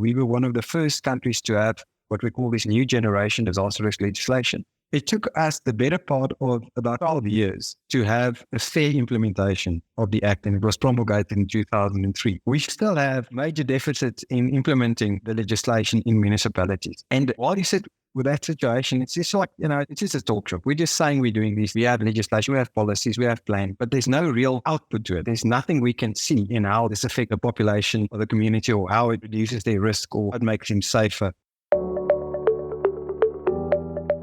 we were one of the first countries to have what we call this new generation disaster risk legislation. It took us the better part of about 12 years to have a fair implementation of the Act, and it was promulgated in 2003. We still have major deficits in implementing the legislation in municipalities. And while you said with that situation, it's just like, it's just a talk shop. We're just saying we're doing this. We have legislation, we have policies, we have plans, but there's no real output to it. There's nothing we can see in how this affects the population or the community, or how it reduces their risk, or it makes them safer.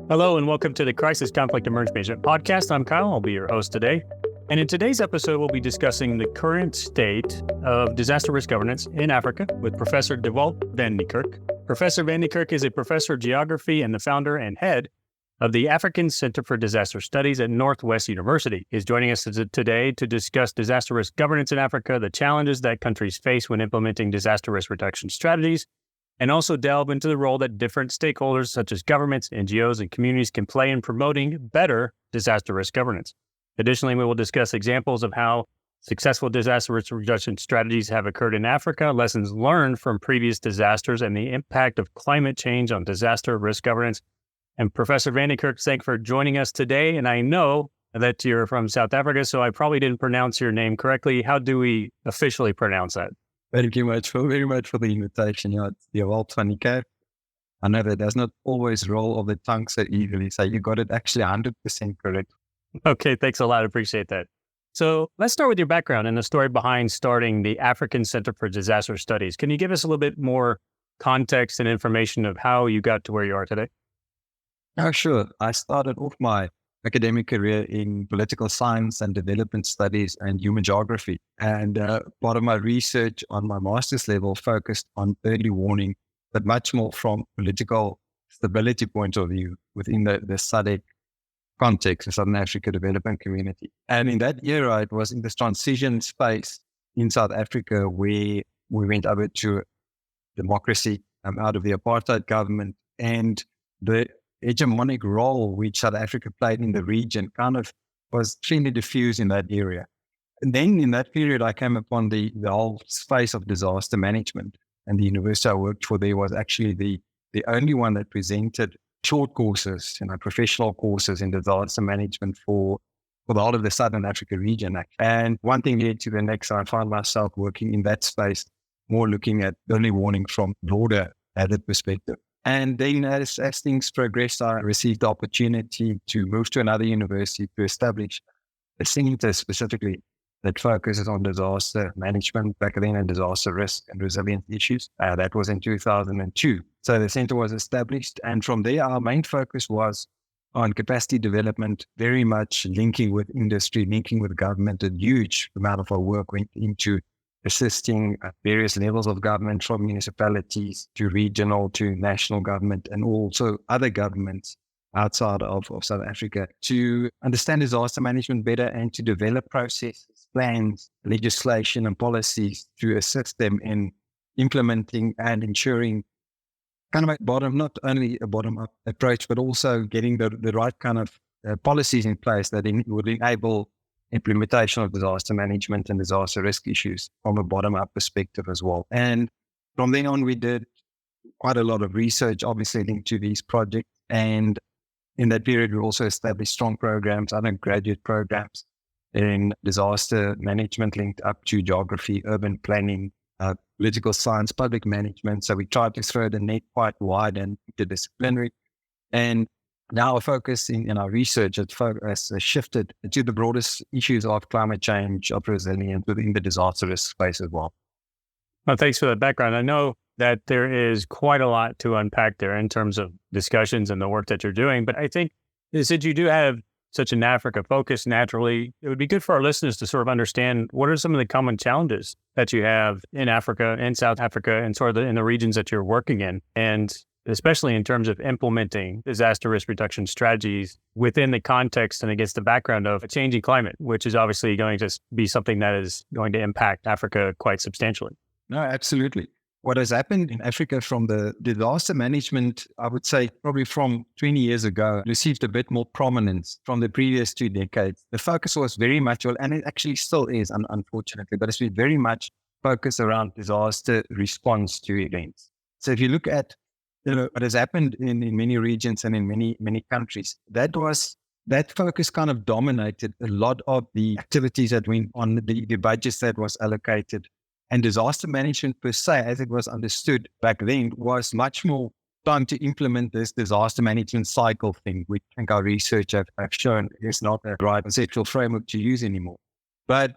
Hello and welcome to the Crisis Conflict Emergency Management Podcast. I'm Kyle. I'll be your host today. And in today's episode, we'll be discussing the current state of disaster risk governance in Africa with Professor Dewald van Niekerk. Professor van Niekerk is a professor of geography and the founder and head of the African Center for Disaster Studies at Northwest University. He's joining us today to discuss disaster risk governance in Africa, the challenges that countries face when implementing disaster risk reduction strategies, and also delve into the role that different stakeholders such as governments, NGOs, and communities can play in promoting better disaster risk governance. Additionally, we will discuss examples of how successful disaster risk reduction strategies have occurred in Africa, lessons learned from previous disasters, and the impact of climate change on disaster risk governance. And Professor van Niekerk, thanks for joining us today. And I know that you're from South Africa, so I probably didn't pronounce your name correctly. How do we officially pronounce that? Thank you very much for the invitation. It's Dewald van Niekerk. I know that does not always roll off the tongue so easily, so you got it actually 100% correct. Okay, thanks a lot. I appreciate that. So let's start with your background and the story behind starting the African Center for Disaster Studies. Can you give us a little bit more context and information of how you got to where you are today? Oh, sure. I started off my academic career in political science and development studies and human geography. And part of my research on my master's level focused on early warning, but much more from political stability point of view within the SADC context, the Southern Africa Development Community. And in that era, it was in this transition space in South Africa where we went over to democracy out of the apartheid government, and the hegemonic role which South Africa played in the region kind of was extremely diffused in that area. And then in that period, I came upon the whole space of disaster management, and the university I worked for there was actually the only one that presented short courses, professional courses in disaster management for the whole of the Southern Africa region. And one thing led to the next. I found myself working in that space, more looking at early warning from broader added perspective. And then as things progressed, I received the opportunity to move to another university to establish a center specifically that focuses on disaster management back then and disaster risk and resilience issues. That was in 2002. So the center was established. And from there, our main focus was on capacity development, very much linking with industry, linking with government. A huge amount of our work went into assisting at various levels of government, from municipalities to regional to national government, and also other governments outside of South Africa, to understand disaster management better and to develop processes, plans, legislation and policies to assist them in implementing and ensuring kind of not only a bottom-up approach, but also getting the right kind of policies in place that would enable implementation of disaster management and disaster risk issues from a bottom-up perspective as well. And from then on, we did quite a lot of research, obviously linked to these projects. And in that period, we also established strong programs, undergraduate programs in disaster management linked up to geography, urban planning, political science, public management. So we tried to throw the net quite wide and interdisciplinary. And now our focus in our research has shifted to the broadest issues of climate change, of resilience within the disaster risk space as well. Well, thanks for that background. I know that there is quite a lot to unpack there in terms of discussions and the work that you're doing. But I think since you do have such an Africa focus naturally, it would be good for our listeners to sort of understand what are some of the common challenges that you have in Africa and South Africa and sort of in the regions that you're working in. And especially in terms of implementing disaster risk reduction strategies within the context and against the background of a changing climate, which is obviously going to be something that is going to impact Africa quite substantially. No, absolutely. What has happened in Africa from the disaster management, I would say probably from 20 years ago, received a bit more prominence from the previous 2 decades. The focus was very much, and it actually still is, unfortunately, but it's been very much focused around disaster response to events. So if you look at what has happened in many regions and in many countries, that focus kind of dominated a lot of the activities that went on, the budgets that was allocated. And disaster management per se, as it was understood back then, was much more time to implement this disaster management cycle thing, which I think our research have shown is not the right conceptual framework to use anymore. But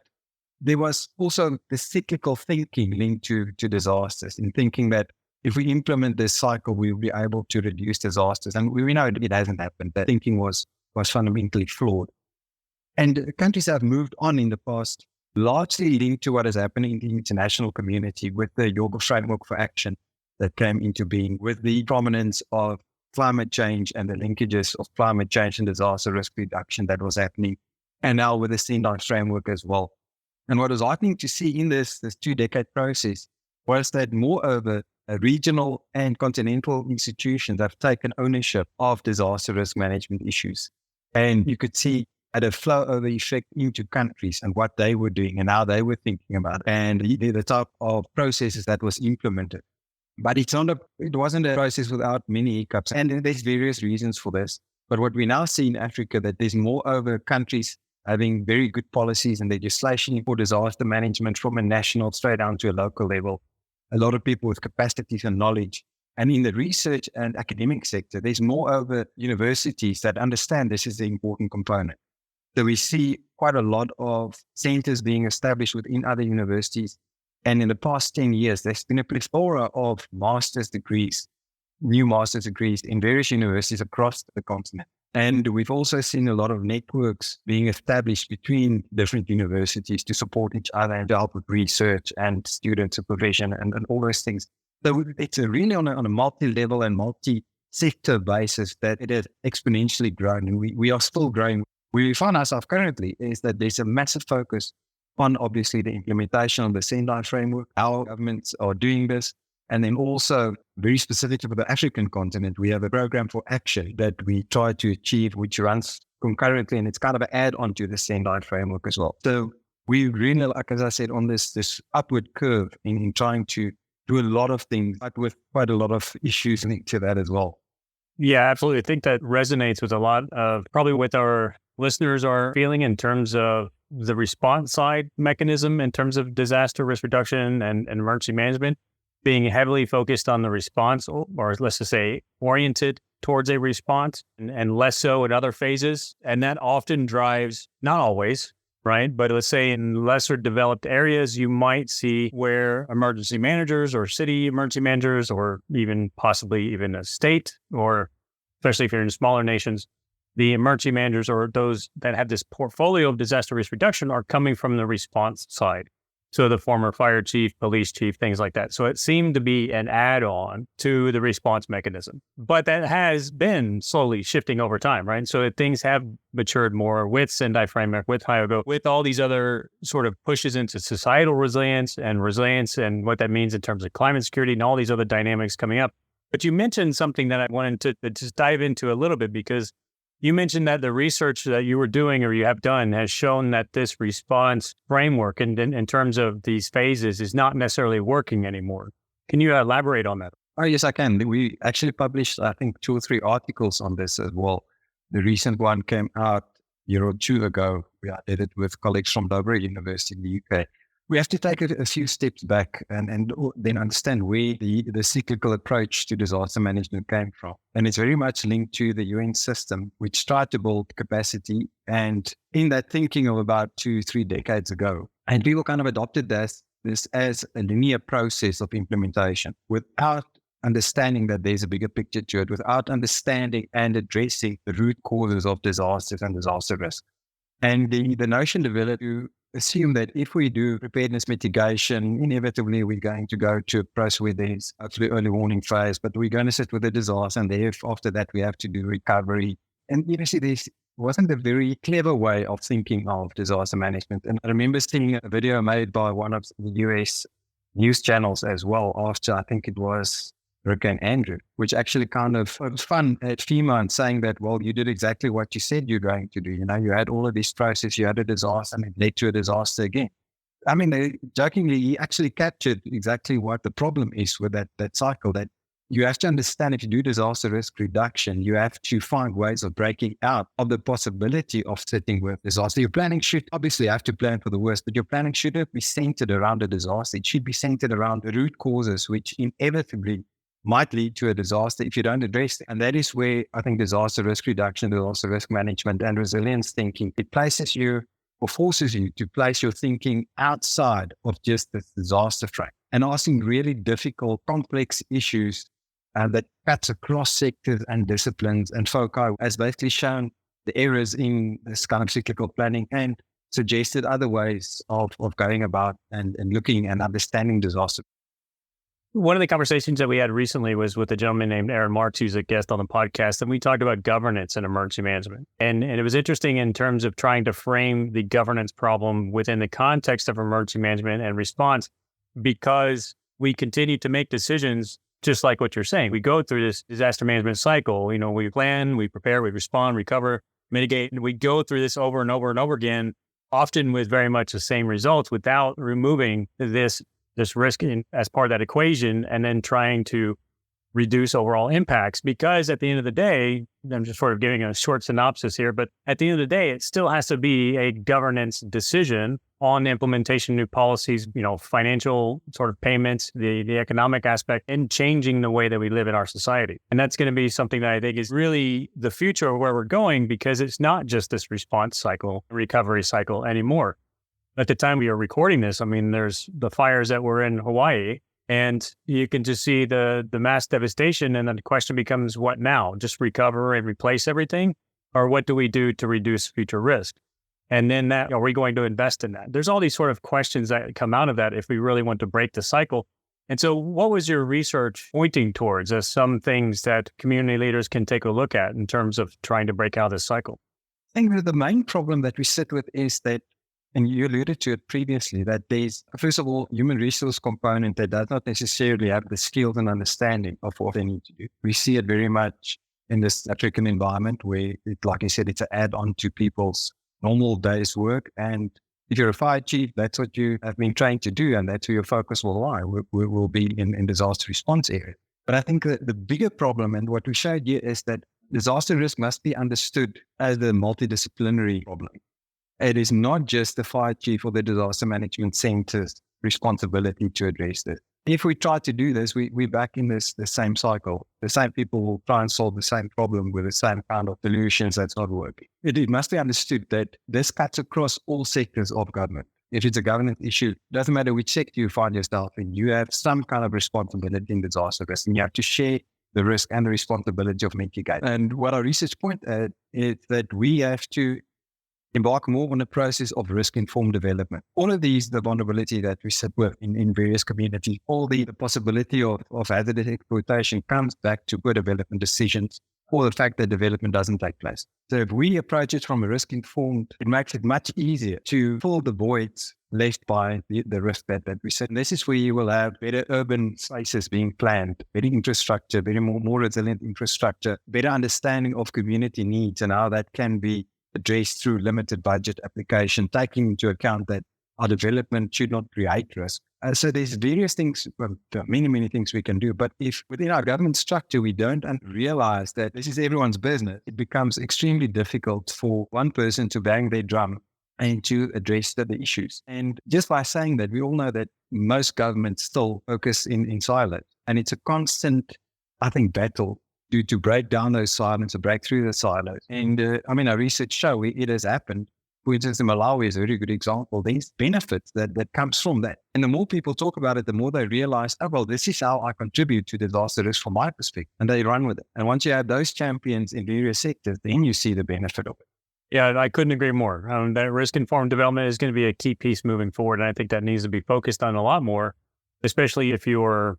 there was also the cyclical thinking linked to disasters, in thinking that if we implement this cycle, we will be able to reduce disasters. And we know it hasn't happened. That thinking was fundamentally flawed. And countries have moved on in the past, largely linked to what is happening in the international community with the Yorba Framework for Action that came into being, with the prominence of climate change and the linkages of climate change and disaster risk reduction that was happening, and now with the Sendai framework as well. And what was heartening to see in this 2-decade process was that moreover, regional and continental institutions have taken ownership of disaster risk management issues. And you could see at a flow over effect into countries and what they were doing and how they were thinking about it, and the type of processes that was implemented. But it wasn't a process without many hiccups, and there's various reasons for this. But what we now see in Africa, that there's moreover countries having very good policies and legislation for disaster management from a national straight down to a local level. A lot of people with capacities and knowledge. And in the research and academic sector, there's moreover universities that understand this is the important component. So we see quite a lot of centers being established within other universities. And in the past 10 years, there's been a plethora of master's degrees, new master's degrees in various universities across the continent. And we've also seen a lot of networks being established between different universities to support each other and to help with research and student supervision and all those things. So it's really on a multi-level and multi-sector basis that it has exponentially grown. And we are still growing. Where we find ourselves currently is that there's a massive focus on obviously the implementation of the Sendai framework. Our governments are doing this. And then also very specific for the African continent, we have a program for action that we try to achieve, which runs concurrently. And it's kind of an add-on to the Sendai framework as well. So we really, like as I said, on this upward curve in trying to do a lot of things, but with quite a lot of issues linked to that as well. Yeah, absolutely. I think that resonates with a lot of probably what our listeners are feeling in terms of the response side mechanism, in terms of disaster risk reduction and emergency management, being heavily focused on the response, or let's just say oriented towards a response and less so in other phases. And that often drives, not always, right? But let's say in lesser developed areas, you might see where emergency managers or city emergency managers, or even possibly even a state, or especially if you're in smaller nations, the emergency managers or those that have this portfolio of disaster risk reduction are coming from the response side. So the former fire chief, police chief, things like that. So it seemed to be an add-on to the response mechanism. But that has been slowly shifting over time, right? So things have matured more with Sendai Framework, with Hyogo, with all these other sort of pushes into societal resilience and what that means in terms of climate security and all these other dynamics coming up. But you mentioned something that I wanted to just dive into a little bit, because you mentioned that the research that you were doing or you have done has shown that this response framework in terms of these phases is not necessarily working anymore. Can you elaborate on that? Oh, yes, I can. We actually published, I think, 2 or 3 articles on this as well. The recent one came out a year or 2 ago. We did it with colleagues from Loughborough University in the UK. We have to take a few steps back and then understand where the cyclical approach to disaster management came from. And it's very much linked to the UN system, which tried to build capacity. And in that thinking of about 2-3 decades ago, and people kind of adopted this as a linear process of implementation without understanding that there's a bigger picture to it, without understanding and addressing the root causes of disasters and disaster risk. And the notion developed to assume that if we do preparedness mitigation, inevitably we're going to go to a process where there's actually early warning phase, but we're going to sit with a disaster, and after that we have to do recovery. And see, this wasn't a very clever way of thinking of disaster management. And I remember seeing a video made by one of the US news channels as well after, I think it was Hurricane Andrew, which actually kind of was fun at FEMA and saying that, well, you did exactly what you said you're going to do. You had all of this process, you had a disaster, and it led to a disaster again. Jokingly, he actually captured exactly what the problem is with that cycle, that you have to understand if you do disaster risk reduction, you have to find ways of breaking out of the possibility of sitting with disaster. Your planning should obviously have to plan for the worst, but your planning shouldn't be centered around a disaster. It should be centered around the root causes, which inevitably might lead to a disaster if you don't address it. And that is where I think disaster risk reduction, disaster risk management, and resilience thinking, it places you or forces you to place your thinking outside of just the disaster frame and asking really difficult, complex issues that cuts across sectors and disciplines. And foci has basically shown the errors in this kind of cyclical planning and suggested other ways of going about and looking and understanding disaster. One of the conversations that we had recently was with a gentleman named Aaron Marks, who's a guest on the podcast, and we talked about governance and emergency management. And it was interesting in terms of trying to frame the governance problem within the context of emergency management and response, because we continue to make decisions just like what you're saying. We go through this disaster management cycle. We plan, we prepare, we respond, recover, mitigate, and we go through this over and over and over again, often with very much the same results without removing this risk as part of that equation and then trying to reduce overall impacts. Because at the end of the day, I'm just sort of giving a short synopsis here, but at the end of the day, it still has to be a governance decision on the implementation of new policies, financial sort of payments, the economic aspect, and changing the way that we live in our society. And that's going to be something that I think is really the future of where we're going, because it's not just this response cycle, recovery cycle anymore. At the time we are recording this, there's the fires that were in Hawaii, and you can just see the mass devastation. And then the question becomes, what now? Just recover and replace everything? Or what do we do to reduce future risk? And then are we going to invest in that? There's all these sort of questions that come out of that if we really want to break the cycle. And so what was your research pointing towards as some things that community leaders can take a look at in terms of trying to break out of this cycle? I think that the main problem that we sit with is that, and you alluded to it previously, that there's, first of all, human resource component that does not necessarily have the skills and understanding of what they need to do. We see it very much in this African environment where, like I said, it's an add-on to people's normal day's work. And if you're a fire chief, that's what you have been trained to do, and that's where your focus will lie, will be in disaster response area. But I think that the bigger problem, and what we showed here, is that disaster risk must be understood as a multidisciplinary problem. It is not just the fire chief or the disaster management center's responsibility to address this. If we try to do this, we're back in the same cycle. The same people will try and solve the same problem with the same kind of solutions that's not working. It must be understood that this cuts across all sectors of government. If it's a government issue, it doesn't matter which sector you find yourself in, you have some kind of responsibility in disaster risk, and you have to share the risk and the responsibility of mitigating. And what our research point at is that we have to embark more on a process of risk-informed development. All of these, the vulnerability that we sit with in various communities, all the possibility of hazardous exploitation comes back to poor development decisions or the fact that development doesn't take place. So if we approach it from a risk-informed, it makes it much easier to fill the voids left by the risk that we set. And this is where you will have better urban spaces being planned, better infrastructure, better more resilient infrastructure, better understanding of community needs and how that can be addressed through limited budget application, taking into account that our development should not create risk. So there's various things, many things we can do. But if within our government structure, we don't realize that this is everyone's business, it becomes extremely difficult for one person to bang their drum and to address the issues. And just by saying that, we all know that most governments still focus in silos. And it's a constant, I think, battle to break down those silos, to break through the silos. And our research show it has happened. For instance, in Malawi is a very good example. There's benefits that comes from that. And the more people talk about it, the more they realize, this is how I contribute to disaster risk from my perspective. And they run with it. And once you have those champions in various sectors, then you see the benefit of it. Yeah, I couldn't agree more. That risk-informed development is going to be a key piece moving forward. And I think that needs to be focused on a lot more, especially if you're,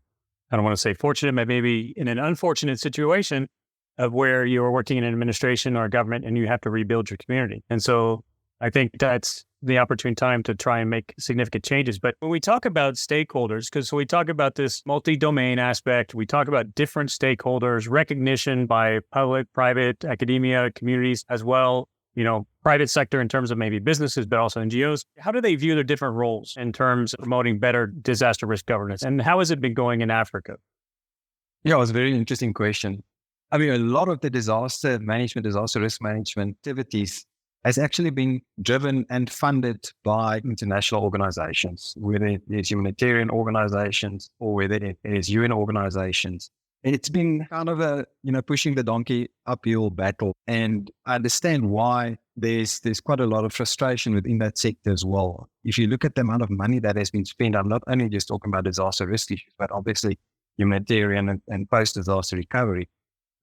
I don't want to say fortunate, but maybe in an unfortunate situation of where you are working in an administration or a government and you have to rebuild your community. And so I think that's the opportune time to try and make significant changes. But when we talk about stakeholders, because we talk about this multi-domain aspect, we talk about different stakeholders, recognition by public, private, academia, communities as well. private sector in terms of maybe businesses, but also NGOs. How do they view their different roles in terms of promoting better disaster risk governance? And how has it been going in Africa? Yeah, it was a very interesting question. I mean, a lot of the disaster management, disaster risk management activities has actually been driven and funded by international organizations, whether it is humanitarian organizations or whether it is UN organizations. It's been kind of a, pushing the donkey uphill battle. And I understand why there's quite a lot of frustration within that sector as well. If you look at the amount of money that has been spent, I'm not only just talking about disaster risk issues, but obviously humanitarian and post-disaster recovery.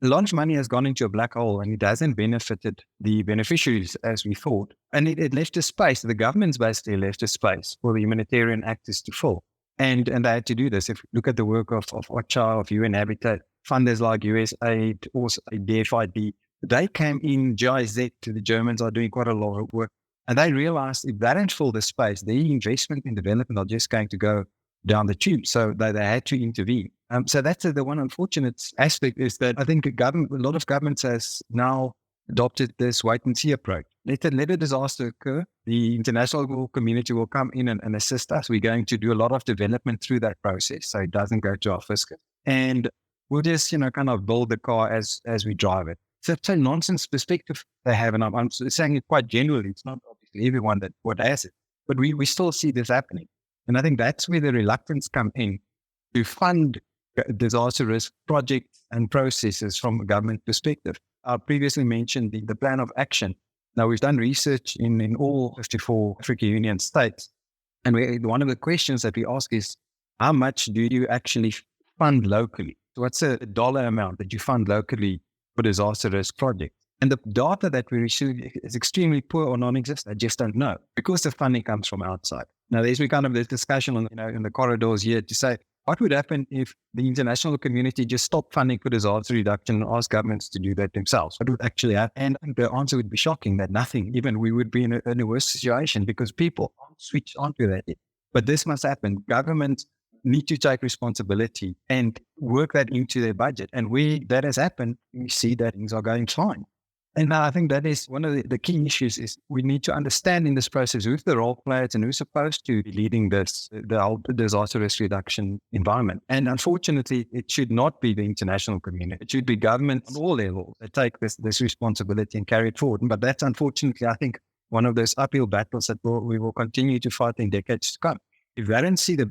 A lot of money has gone into a black hole and it hasn't benefited the beneficiaries as we thought. And it left a space, the government's basically left a space for the humanitarian actors to fill. And they had to do this. If you look at the work of OCHA, of UN Habitat, funders like USAID, also DFID, they came in, GIZ, the Germans are doing quite a lot of work. And they realized if they don't fill the space, the investment in development are just going to go down the tube. So they had to intervene. So that's the one unfortunate aspect is that I think a lot of governments has now adopted this wait and see approach. Let a disaster occur. The international community will come in and assist us. We're going to do a lot of development through that process, so it doesn't go to our fiscus. And we'll just, kind of build the car as we drive it. So it's a nonsense perspective they have, and I'm saying it quite generally. It's not obviously everyone that has it, but we still see this happening. And I think that's where the reluctance come in to fund disaster risk projects and processes from a government perspective. I previously mentioned the plan of action. Now, we've done research in all 54 African Union states. And one of the questions that we ask is, how much do you actually fund locally? So what's a dollar amount that you fund locally for disaster risk projects? And the data that we receive is extremely poor or non-existent. I just don't know because the funding comes from outside. Now, there's kind of this discussion on, in the corridors here to say, what would happen if the international community just stopped funding for disaster reduction and asked governments to do that themselves? What would actually happen? And the answer would be shocking, that nothing, even we would be in a worse situation because people aren't switched onto that yet. But this must happen. Governments need to take responsibility and work that into their budget. And where that has happened, we see that things are going fine. And I think that is one of the key issues is we need to understand in this process who's the role players and who's supposed to be leading the whole disaster risk reduction environment. And unfortunately, it should not be the international community. It should be government on all levels that take this responsibility and carry it forward. But that's unfortunately, I think, one of those uphill battles that we will continue to fight in decades to come. If they don't see the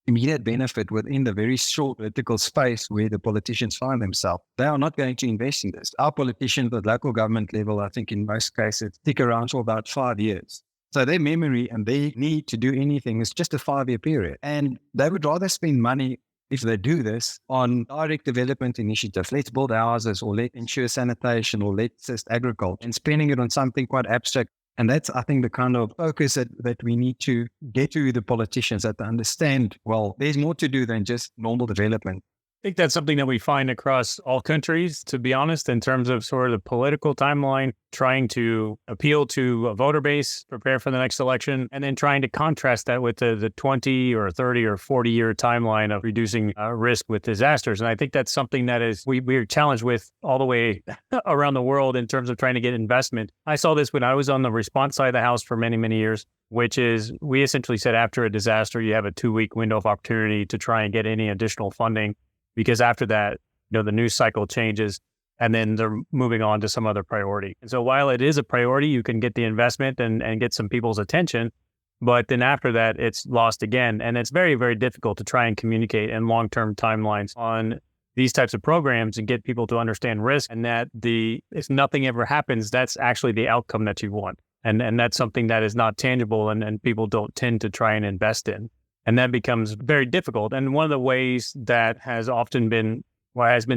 immediate benefit within the very short political space where the politicians find themselves, they are not going to invest in this. Our politicians at local government level, I think in most cases, stick around for about 5 years. So their memory and their need to do anything is just a 5-year period. And they would rather spend money, if they do this, on direct development initiatives. Let's build houses, or let's ensure sanitation, or let's assist agriculture, and spending it on something quite abstract. And that's, I think, the kind of focus that we need to get to the politicians, that they understand, well, there's more to do than just normal development. I think that's something that we find across all countries, to be honest, in terms of sort of the political timeline, trying to appeal to a voter base, prepare for the next election, and then trying to contrast that with the 20 or 30 or 40-year timeline of reducing risk with disasters. And I think that's something that is we're challenged with all the way around the world in terms of trying to get investment. I saw this when I was on the response side of the house for many, many years, which is we essentially said after a disaster, you have a 2-week window of opportunity to try and get any additional funding. Because after that, the news cycle changes and then they're moving on to some other priority. And so while it is a priority, you can get the investment and get some people's attention, but then after that, it's lost again. And it's very, very difficult to try and communicate in long-term timelines on these types of programs and get people to understand risk, and that if nothing ever happens, that's actually the outcome that you want. And that's something that is not tangible and people don't tend to try and invest in. And that becomes very difficult. And one of the ways that has been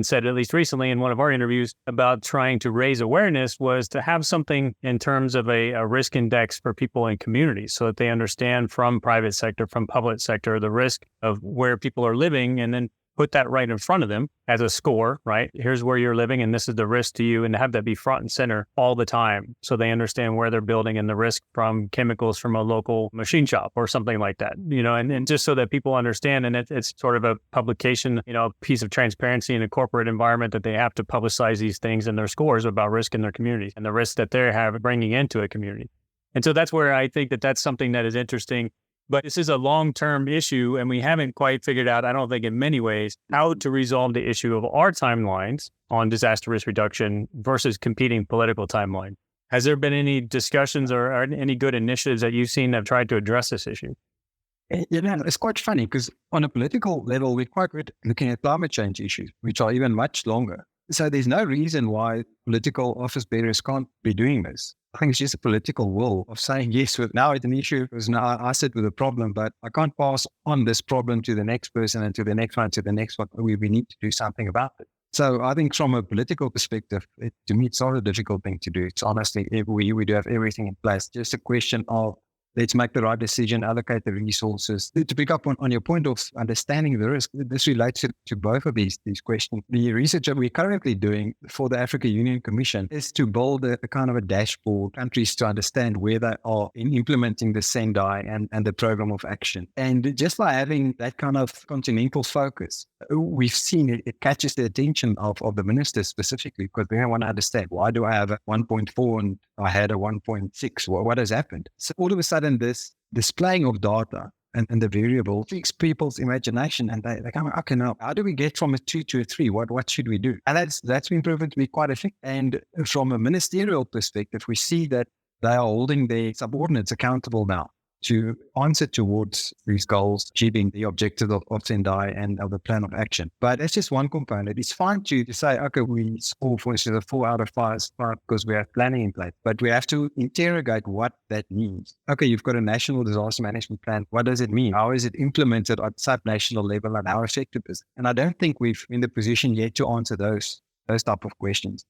said, at least recently in one of our interviews, about trying to raise awareness was to have something in terms of a risk index for people in communities so that they understand from private sector, from public sector, the risk of where people are living, and then put that right in front of them as a score, right? Here's where you're living and this is the risk to you, and to have that be front and center all the time so they understand where they're building and the risk from chemicals from a local machine shop or something like that, and just so that people understand. And it's sort of a publication, a piece of transparency in a corporate environment that they have to publicize these things and their scores about risk in their communities and the risk that they have bringing into a community. And so that's where I think that that's something that is interesting. But this is a long-term issue, and we haven't quite figured out, I don't think in many ways, how to resolve the issue of our timelines on disaster risk reduction versus competing political timeline. Has there been any discussions or any good initiatives that you've seen that have tried to address this issue? It's quite funny because on a political level, we're quite good at looking at climate change issues, which are even much longer. So there's no reason why political office bearers can't be doing this. I think it's just a political will of saying, yes, now it's an issue because now I sit with a problem, but I can't pass on this problem to the next person and to the next one, to the next one. We need to do something about it. So I think from a political perspective, to me, it's not a difficult thing to do. It's honestly, we do have everything in place. Just a question of let's make the right decision, allocate the resources. To pick up on your point of understanding the risk, this relates to both of these questions. The research that we're currently doing for the Africa Union Commission is to build a kind of a dashboard, countries to understand where they are in implementing the Sendai and the program of action. And just by having that kind of continental focus, we've seen it catches the attention of the ministers specifically, because they want to understand, why do I have a 1.4 and I had a 1.6? What has happened? So all of a sudden, this displaying of data and the variable piques people's imagination, and they come, okay, now how do we get from a 2 to a 3? What should we do? And that's been proven to be quite effective. And from a ministerial perspective, we see that they are holding their subordinates accountable now to answer towards these goals, achieving the objectives of Sendai and of the plan of action. But that's just one component. It's fine to say, okay, we score, for instance, a 4 out of 5 because we have planning in place. But we have to interrogate what that means. Okay, you've got a national disaster management plan. What does it mean? How is it implemented at sub-national level, and how effective is it? And I don't think we've in the position yet to answer those type of questions.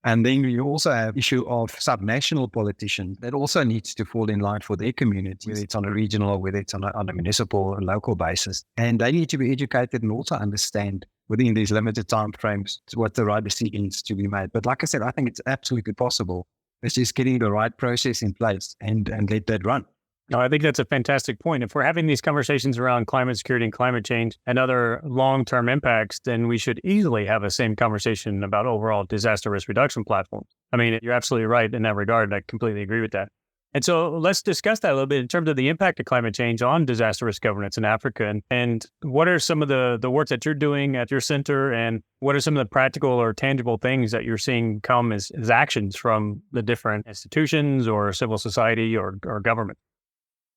And then you also have issue of subnational politicians that also needs to fall in line for their communities, whether it's on a regional or whether it's on a municipal or local basis. And they need to be educated and also understand within these limited time frames what the right decisions to be made. But like I said, I think it's absolutely possible. It's just getting the right process in place and let that run. No, I think that's a fantastic point. If we're having these conversations around climate security and climate change and other long-term impacts, then we should easily have the same conversation about overall disaster risk reduction platforms. I mean, you're absolutely right in that regard. I completely agree with that. And so let's discuss that a little bit in terms of the impact of climate change on disaster risk governance in Africa. And what are some of the work that you're doing at your center, and what are some of the practical or tangible things that you're seeing come as actions from the different institutions or civil society or government?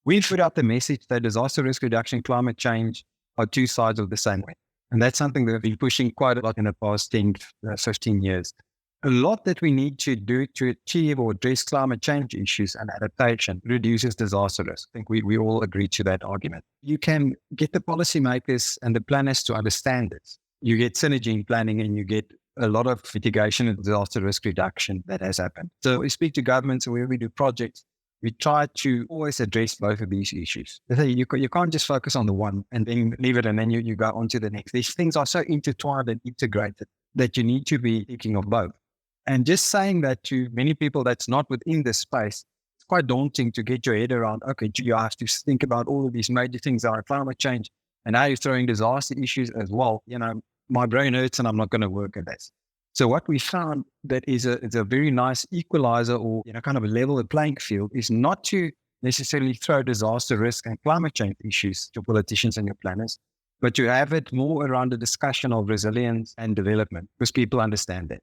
We've put out the message that disaster risk reduction and climate change are two sides of the same coin. And that's something that we've been pushing quite a lot in the past 10, 15 years. A lot that we need to do to achieve or address climate change issues and adaptation reduces disaster risk. I think we all agree to that argument. You can get the policymakers and the planners to understand this. You get synergy in planning, and you get a lot of mitigation and disaster risk reduction that has happened. So we speak to governments, and where we do projects, we try to always address both of these issues. You can't just focus on the one and then leave it, and then you go on to the next. These things are so intertwined and integrated that you need to be thinking of both. And just saying that to many people that's not within this space, it's quite daunting to get your head around, okay, you have to think about all of these major things that are climate change, and now you're throwing disaster issues as well. My brain hurts and I'm not going to work at this. So what we found that is a very nice equalizer, or kind of a level the playing field, is not to necessarily throw disaster risk and climate change issues to politicians and your planners, but to have it more around the discussion of resilience and development, because people understand that.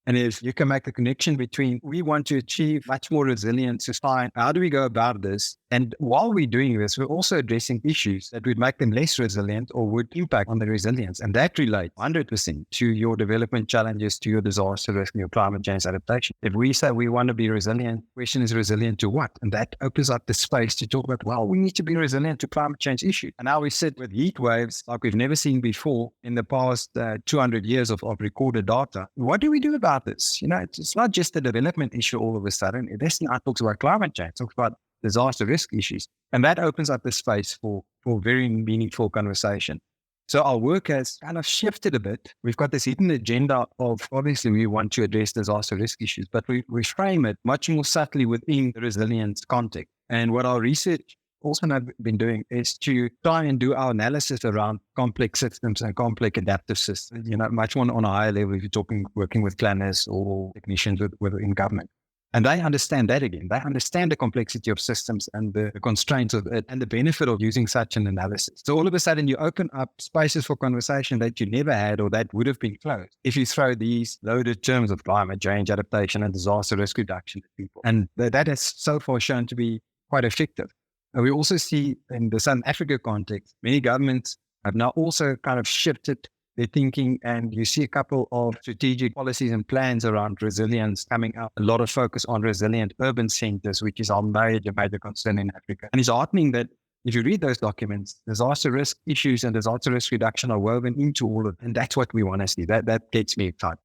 And if you can make the connection between, we want to achieve much more resilient society, how do we go about this? And while we're doing this, we're also addressing issues that would make them less resilient or would impact on the resilience. And that relates 100% to your development challenges, to your disaster risk, and your climate change adaptation. If we say we want to be resilient, the question is resilient to what? And that opens up the space to talk about, well, we need to be resilient to climate change issues. And now we sit with heat waves like we've never seen before in the past 200 years of recorded data. What do we do about this? It's not just a development issue all of a sudden. This now talks about climate change, talks about disaster risk issues. And that opens up the space for very meaningful conversation. So our work has kind of shifted a bit. We've got this hidden agenda of obviously we want to address disaster risk issues, but we frame it much more subtly within the resilience context. And what our research also have been doing is to try and do our analysis around complex systems and complex adaptive systems, much more on a higher level if you're working with planners or technicians within government. And they understand that again. They understand the complexity of systems and the constraints of it and the benefit of using such an analysis. So all of a sudden you open up spaces for conversation that you never had or that would have been closed if you throw these loaded terms of climate change, adaptation, and disaster risk reduction to people. And that has so far shown to be quite effective. And we also see in the Southern Africa context, many governments have now also kind of shifted their thinking, and you see a couple of strategic policies and plans around resilience coming up. A lot of focus on resilient urban centers, which is our major concern in Africa. And it's heartening that if you read those documents, disaster risk issues and disaster risk reduction are woven into all of it. And that's what we want to see. That gets me excited.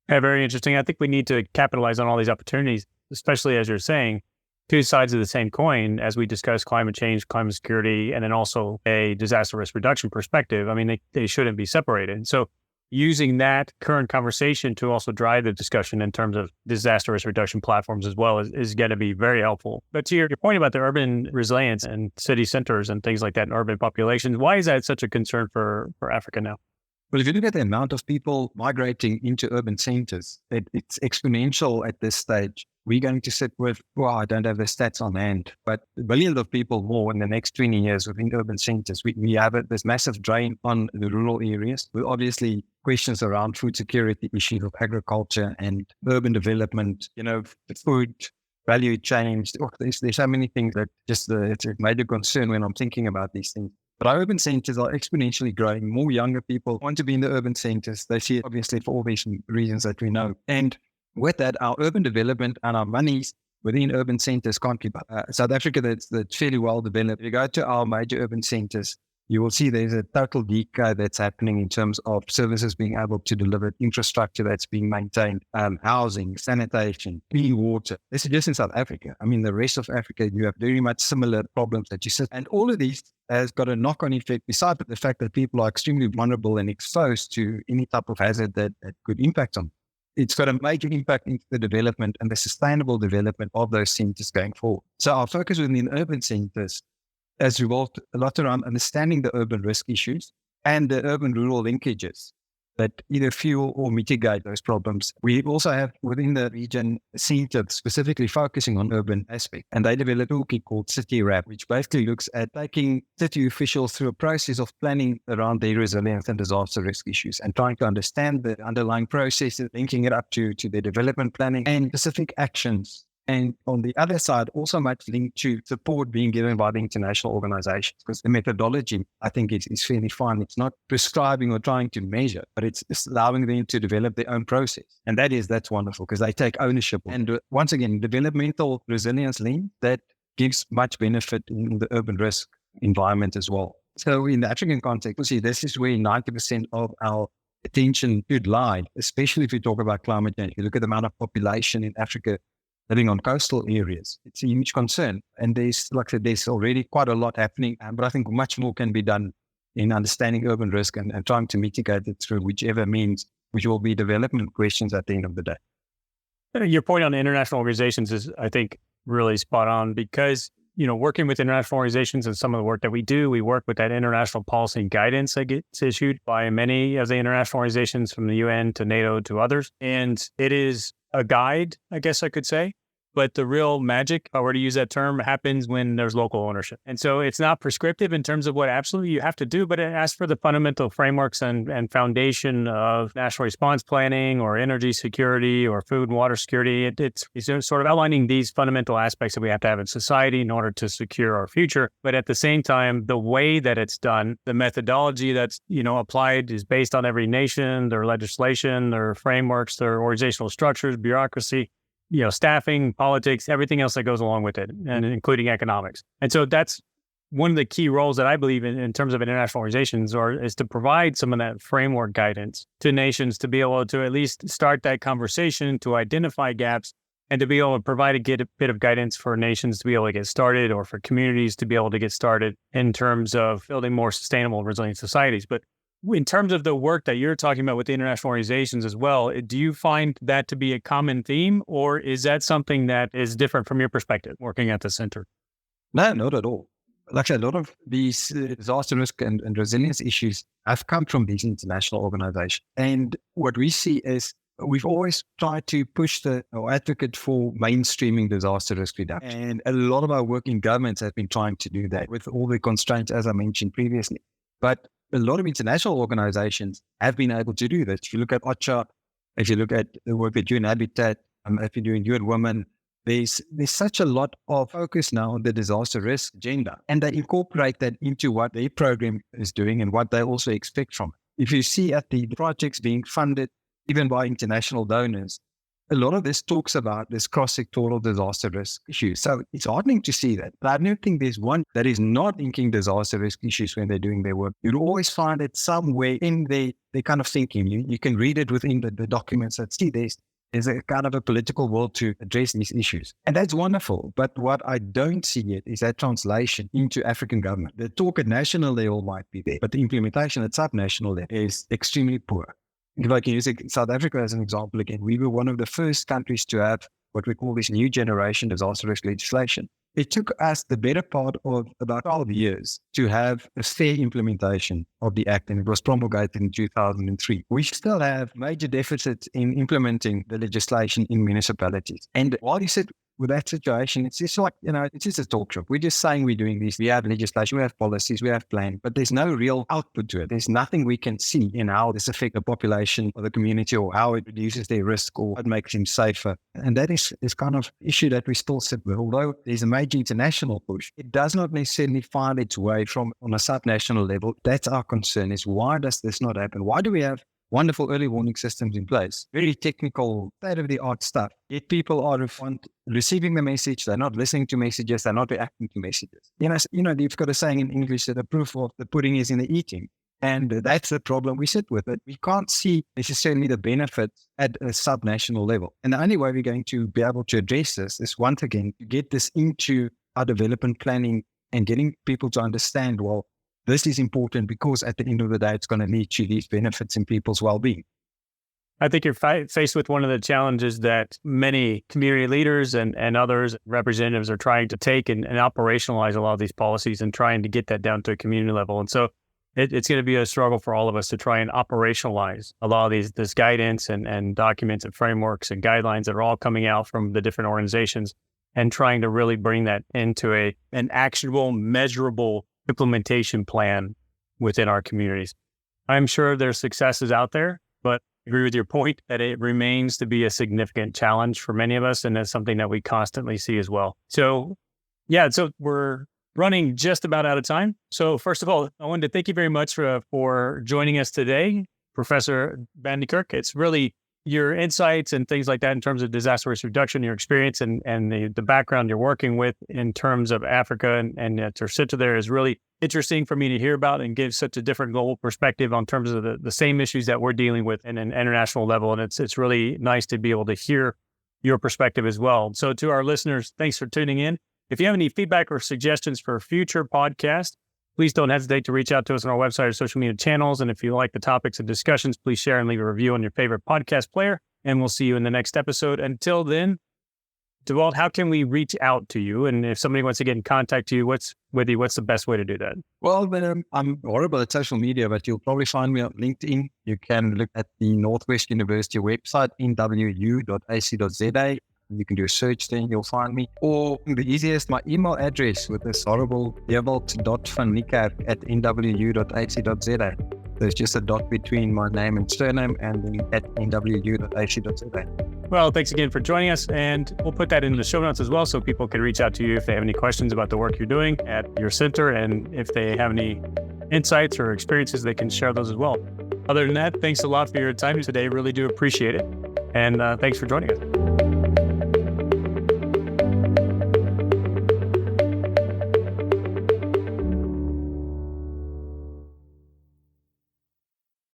Yeah, very interesting. I think we need to capitalize on all these opportunities, especially as you're saying, two sides of the same coin as we discuss climate change, climate security, and then also a disaster risk reduction perspective. I mean, they shouldn't be separated. So using that current conversation to also drive the discussion in terms of disaster risk reduction platforms as well is going to be very helpful. But to your point about the urban resilience and city centers and things like that in urban populations, why is that such a concern for Africa now? Well, if you look at the amount of people migrating into urban centers, it's exponential at this stage. We're going to sit with, I don't have the stats on hand, but billions of people more in the next 20 years within urban centers. We have this massive drain on the rural areas with obviously questions around food security, issues of agriculture and urban development, food value change. There's so many things that it's a major concern when I'm thinking about these things. But our urban centers are exponentially growing. More younger people want to be in the urban centers. They see it obviously for all these reasons that we know. And with that, our urban development and our monies within urban centers can't keep up. South Africa, that's fairly well developed. If you go to our major urban centers, you will see there's a total decay that's happening in terms of services being able to deliver, infrastructure that's being maintained, housing, sanitation, clean water. This is just in South Africa. I mean, the rest of Africa, you have very much similar problems that you see. And all of these has got a knock-on effect, besides the fact that people are extremely vulnerable and exposed to any type of hazard that could impact on them. It's got a major impact into the development and the sustainable development of those centers going forward. So our focus within urban centers has revolved a lot around understanding the urban risk issues and the urban-rural linkages that either fuel or mitigate those problems. We also have within the region a center specifically focusing on urban aspects, and they developed a toolkit called City Wrap, which basically looks at taking city officials through a process of planning around their resilience and disaster risk issues and trying to understand the underlying processes, linking it up to their development planning and specific actions. And on the other side, also much linked to support being given by the international organizations, because the methodology, I think, is fairly fine. It's not prescribing or trying to measure, but it's allowing them to develop their own process. And that's wonderful because they take ownership. And once again, developmental resilience link that gives much benefit in the urban risk environment as well. So in the African context, we'll see this is where 90% of our attention should lie, especially if we talk about climate change. If you look at the amount of population in Africa living on coastal areas, it's a huge concern. And there's already quite a lot happening, but I think much more can be done in understanding urban risk and trying to mitigate it through whichever means, which will be development questions at the end of the day. Your point on international organizations is, I think, really spot on because, working with international organizations and some of the work that we do, we work with that international policy and guidance that gets issued by many of the international organizations from the UN to NATO to others. And it is a guide, I guess I could say, but the real magic, if I were to use that term, happens when there's local ownership. And so it's not prescriptive in terms of what absolutely you have to do, but it asks for the fundamental frameworks and foundation of national response planning or energy security or food and water security. It's sort of outlining these fundamental aspects that we have to have in society in order to secure our future. But at the same time, the way that it's done, the methodology that's, applied is based on every nation, their legislation, their frameworks, their organizational structures, bureaucracy, staffing, politics, everything else that goes along with it, and including economics. And so that's one of the key roles that I believe in terms of international organizations is to provide some of that framework guidance to nations to be able to at least start that conversation, to identify gaps, and to be able to provide a bit of guidance for nations to be able to get started or for communities to be able to get started in terms of building more sustainable, resilient societies. But in terms of the work that you're talking about with the international organizations as well, do you find that to be a common theme, or is that something that is different from your perspective working at the center? No, not at all. Like I said, a lot of these disaster risk and resilience issues have come from these international organizations. And what we see is we've always tried to push or advocate for mainstreaming disaster risk reduction. And a lot of our work in governments has been trying to do that with all the constraints, as I mentioned previously. But a lot of international organizations have been able to do this. If you look at OCHA, if you look at the work that you and Habitat, if you're doing UN Women, there's such a lot of focus now on the disaster risk agenda, and they incorporate that into what their program is doing and what they also expect from it. If you see at the projects being funded, even by international donors, a lot of this talks about this cross-sectoral disaster risk issue. So it's heartening to see that. But I don't think there's one that is not thinking disaster risk issues when they're doing their work. You'll always find it somewhere in their kind of thinking. You can read it within the documents that see there's a kind of a political will to address these issues. And that's wonderful. But what I don't see yet is that translation into African government. The talk at national level might be there, but the implementation at sub-national level is extremely poor. If I can use South Africa as an example again, we were one of the first countries to have what we call this new generation disaster risk legislation. It took us the better part of about 12 years to have a fair implementation of the Act, and it was promulgated in 2003. We still have major deficits in implementing the legislation in municipalities. And while you sit with that situation, it's just like, it's just a talk shop. We're just saying we're doing this. We have legislation, we have policies, we have plans, but there's no real output to it. There's nothing we can see in how this affects the population or the community, or how it reduces their risk, or it makes them safer. And that is kind of issue that we still sit with. Although there's a major international push, it does not necessarily find its way from on a sub-national level. That's our concern, is why does this not happen? Why do we have wonderful early warning systems in place, very technical, state-of-the-art stuff, yet people are receiving the message, they're not listening to messages, they're not reacting to messages. You've got a saying in English that the proof of the pudding is in the eating. And that's the problem we sit with. It. We can't see necessarily the benefits at a sub-national level. And the only way we're going to be able to address this is, once again, to get this into our development planning and getting people to understand, well, this is important because at the end of the day, it's going to lead to these benefits in people's well-being. I think you're faced with one of the challenges that many community leaders and others, representatives, are trying to take and operationalize a lot of these policies and trying to get that down to a community level. And so it's going to be a struggle for all of us to try and operationalize a lot of this guidance and documents and frameworks and guidelines that are all coming out from the different organizations, and trying to really bring that into an actionable, measurable implementation plan within our communities. I'm sure there's successes out there, but I agree with your point that it remains to be a significant challenge for many of us, and that's something that we constantly see as well. So we're running just about out of time. So first of all, I wanted to thank you very much for joining us today, Professor Van Niekerk. It's really your insights and things like that in terms of disaster risk reduction, your experience and the background you're working with in terms of Africa and to sit there is really interesting for me to hear about, and give such a different global perspective on terms of the same issues that we're dealing with in an international level. And it's really nice to be able to hear your perspective as well. So to our listeners, thanks for tuning in. If you have any feedback or suggestions for future podcasts, please don't hesitate to reach out to us on our website or social media channels. And if you like the topics and discussions, please share and leave a review on your favorite podcast player. And we'll see you in the next episode. Until then, Dewald, how can we reach out to you? And if somebody wants to get in contact with you, what's the best way to do that? Well, I'm horrible at social media, but you'll probably find me on LinkedIn. You can look at the Northwest University website, nwu.ac.za. You can do a search there and you'll find me. Or the easiest, my email address with this horrible dewald.van.niekerk@nwu.ac.za. There's just a dot between my name and surname, and then at nwu.ac.za. Well, thanks again for joining us, and we'll put that in the show notes as well so people can reach out to you if they have any questions about the work you're doing at your center, and if they have any insights or experiences, they can share those as well. Other than that, thanks a lot for your time today. Really do appreciate it. And thanks for joining us.